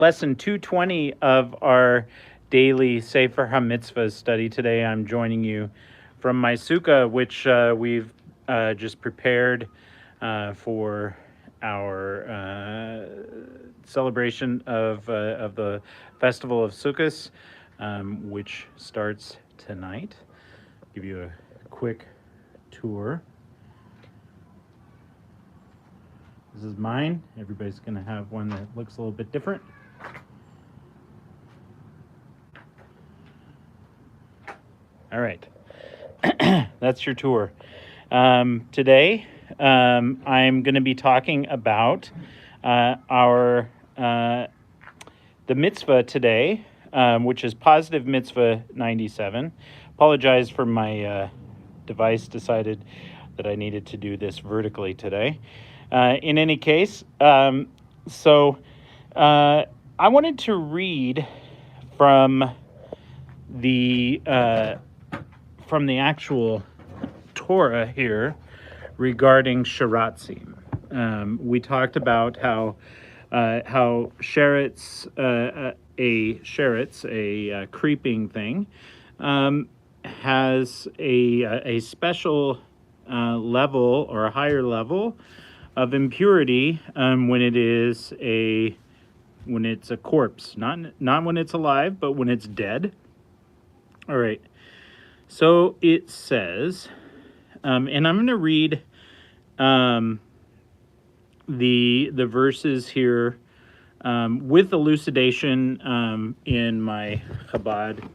Lesson 220 of our daily Sefer HaMitzvos study. Today I'm joining you from my sukkah, which we've just prepared for our celebration of the Festival of Sukkot, which starts tonight. Give you a quick tour. This is mine. Everybody's going to have one that looks a little bit different. All right. That's your tour. Today, I'm going to be talking about the mitzvah today, which is positive mitzvah 97. Apologize for my device decided that I needed to do this vertically today. In any case, I wanted to read from the actual Torah here regarding sheratzim. We talked about how sheretz, a creeping thing, has a special level or a higher level of impurity when it's a corpse, not when it's alive, but when it's dead. All right. So it says, and I'm going to read the verses here with elucidation in my Chabad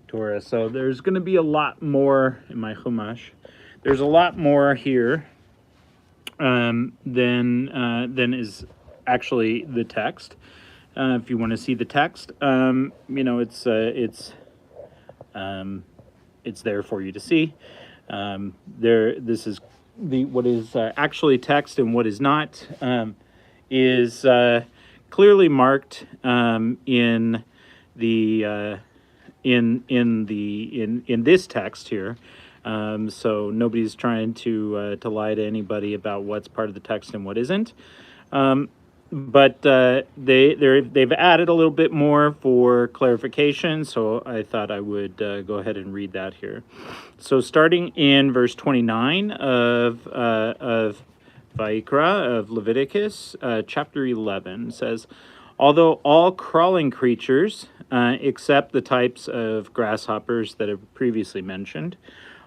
Torah. So there's going to be a lot more in my Chumash. There's a lot more here than is actually the text. If you want to see the text, it's there for you to see. This is what is actually text and what is not is clearly marked in this text here. So nobody's trying to lie to anybody about what's part of the text and what isn't. But they've added a little bit more for clarification, so I thought I would go ahead and read that here. So starting in verse 29 of Vayikra, of Leviticus, chapter 11, says, although all crawling creatures, except the types of grasshoppers that have previously mentioned,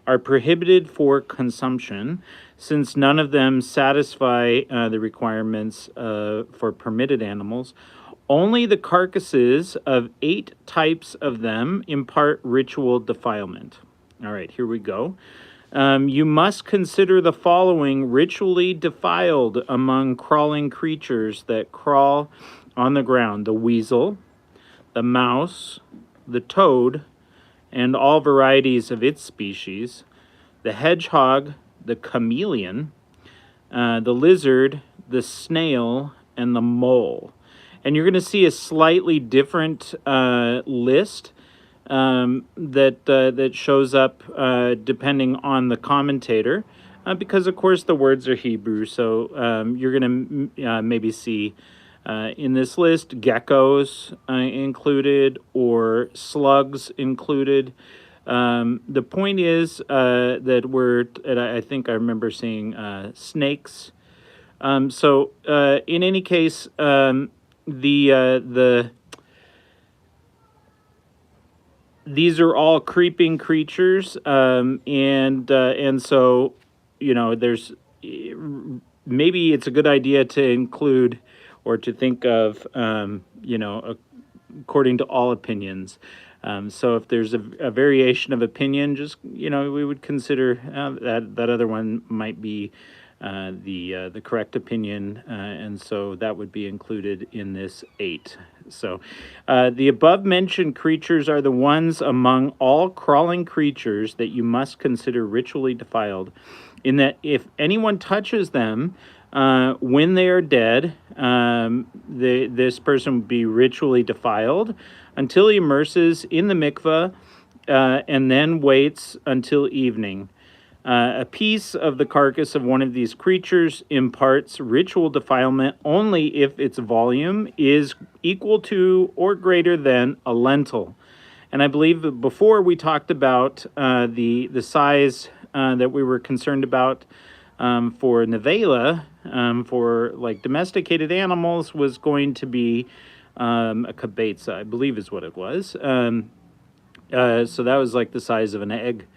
are prohibited for consumption, since none of them satisfy the requirements for permitted animals. Only the carcasses of 8 types of them impart ritual defilement. All right, here we go. You must consider the following ritually defiled among crawling creatures that crawl on the ground: the weasel, the mouse, the toad, and all varieties of its species, the hedgehog, the chameleon, the lizard, the snail, and the mole. And you're going to see a slightly different list that shows up depending on the commentator, because of course the words are Hebrew. So you're going to maybe see in this list geckos included or slugs included. The point is I think I remember seeing snakes. So in any case, these are all creeping creatures, and so there's maybe it's a good idea to include or to think of according to all opinions. So if there's a variation of opinion, just we would consider that other one might be the correct opinion, and so that would be included in this 8. So the above mentioned creatures are the ones among all crawling creatures that you must consider ritually defiled, in that if anyone touches them when they are dead, this person would be ritually defiled until he immerses in the mikveh and then waits until evening. A piece of the carcass of one of these creatures imparts ritual defilement only if its volume is equal to or greater than a lentil. And I believe that before we talked about the size that we were concerned about for nevela, for like domesticated animals, was going to be a kibetza, I believe is what it was. So that was like the size of an egg.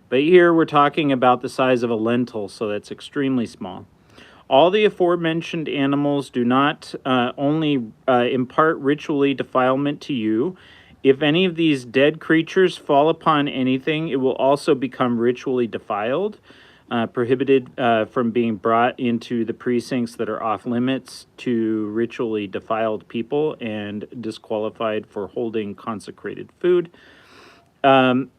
But here we're talking about the size of a lentil, so that's extremely small. All the aforementioned animals do not only impart ritually defilement to you. If any of these dead creatures fall upon anything, it will also become ritually defiled, prohibited from being brought into the precincts that are off limits to ritually defiled people, and disqualified for holding consecrated food.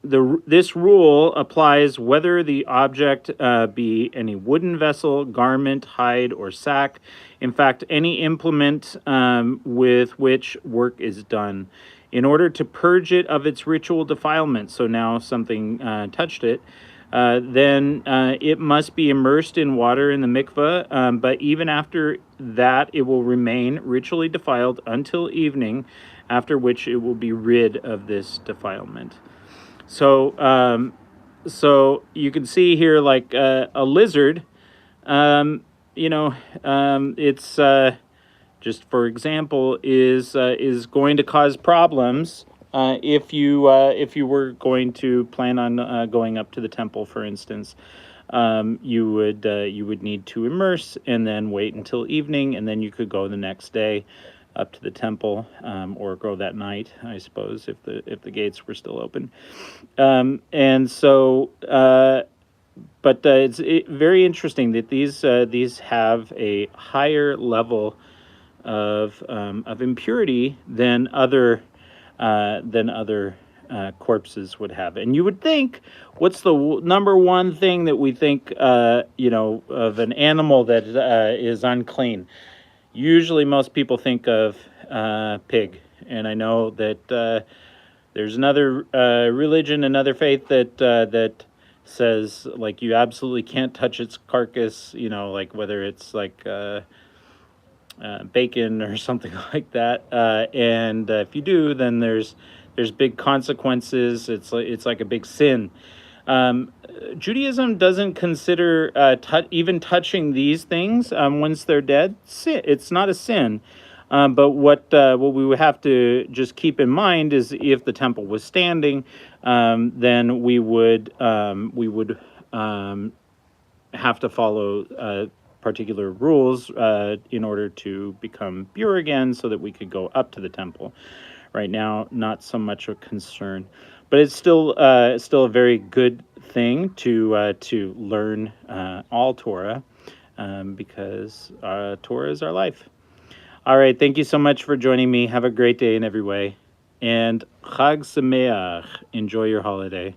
This rule applies whether the object be any wooden vessel, garment, hide, or sack. In fact, any implement with which work is done. In order to purge it of its ritual defilement, so now something touched it, then it must be immersed in water in the mikveh, but even after that, it will remain ritually defiled until evening, after which it will be rid of this defilement. So, so you can see here, like a lizard, it's just for example, is going to cause problems if you were going to plan on going up to the temple, for instance. You would need to immerse and then wait until evening, and then you could go the next day up to the temple, or go that night, I suppose, if the gates were still open. And so, but it's very interesting that these have a higher level of impurity than other corpses would have. And you would think, what's the number one thing that we think, of an animal that is unclean? Usually most people think of pig. And I know that there's another religion, another faith that says, like, you absolutely can't touch its carcass, like whether it's like bacon or something like that. And if you do, then there's big consequences. It's like a big sin. Judaism doesn't consider even touching these things once they're dead. It's not a sin. But what we would have to just keep in mind is, if the temple was standing, then we would have to follow particular rules in order to become pure again, so that we could go up to the temple. Right now, not so much a concern, but it's still a very good thing to learn all Torah, because Torah is our life. All right, thank you so much for joining me. Have a great day in every way, and Chag Sameach. Enjoy your holiday.